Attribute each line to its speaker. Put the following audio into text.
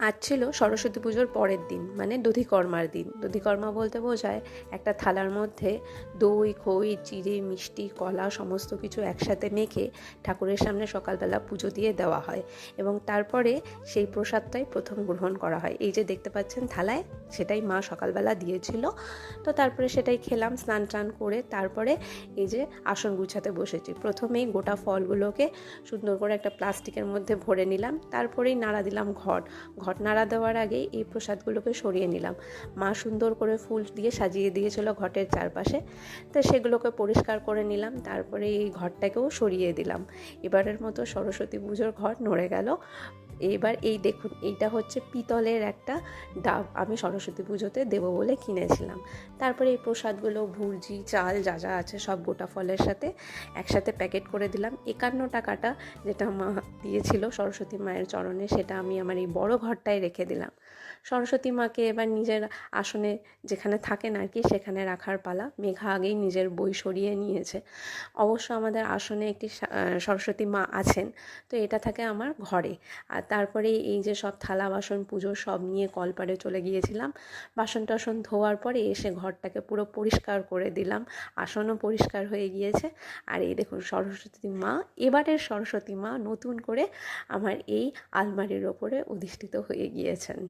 Speaker 1: আজ ছিল সরস্বতী পুজোর পরের দিন, মানে দধিকর্মার দিন। দধিকর্মা বলতে বোঝায় একটা থালার মধ্যে দই, খই, চিড়ে, মিষ্টি, কলা সমস্ত কিছু একসাথে মেখে ঠাকুরের সামনে সকালবেলা পুজো দিয়ে দেওয়া হয় এবং তারপরে সেই প্রসাদটাই প্রথম গ্রহণ করা হয়। এই যে দেখতে পাচ্ছেন থালায়, সেটাই মা সকালবেলা দিয়েছিল। তো তারপরে সেটাই খেলাম স্নান টান করে। তারপরে এই যে আসন গুছাতে বসেছি। প্রথমেই গোটা ফলগুলোকে সুন্দর করে একটা প্লাস্টিকের মধ্যে ভরে নিলাম, তারপরেই নাড়া দিলাম ঘট নাড়া দেওয়ার আগেই এই প্রসাদগুলোকে সরিয়ে নিলাম। মা সুন্দর করে ফুল দিয়ে সাজিয়ে দিয়েছিল ঘটের চারপাশে, তো সেগুলোকে পরিষ্কার করে নিলাম। তারপরে এই ঘরটাকেও সরিয়ে দিলাম। এবারের মতো সরস্বতী পুজোর ঘট নড়ে গেল। এবার এই দেখুন, এইটা হচ্ছে পিতলের একটা ডাব, আমি সরস্বতী পুজোতে দেবো বলে কিনেছিলাম। তারপরে এই প্রসাদগুলো ভুর্জি, চাল যা যা আছে সব গোটা ফলের সাথে একসাথে প্যাকেট করে দিলাম। 51 টাকাটা যেটা মা দিয়েছিল সরস্বতী মায়ের চরণে, সেটা আমি আমার এই বড় ঘরটায় রেখে দিলাম। সরস্বতী মাকে এবার নিজের আসনে যেখানে থাকেন আর কি, সেখানে রাখার পালা। মেঘা আগেই নিজের বই সরিয়ে নিয়েছে। অবশ্য আমাদের আসনে একটি সরস্বতী মা আছেন, তো এটা থাকে আমার ঘরে। আর তারপরে এই যে সব থালা বাসন পুজোর সব নিয়ে কলপাড়ে চলে গিয়েছিলাম। বাসন টাসন ধোয়ার পরে এসে ঘরটাকে পুরো পরিষ্কার করে দিলাম। আসনও পরিষ্কার হয়ে গিয়েছে। আর এই দেখুন সরস্বতী মা, এবারের সরস্বতী মা নতুন করে আমার এই আলমারির ওপরে অধিষ্ঠিত হয়ে গিয়েছেন।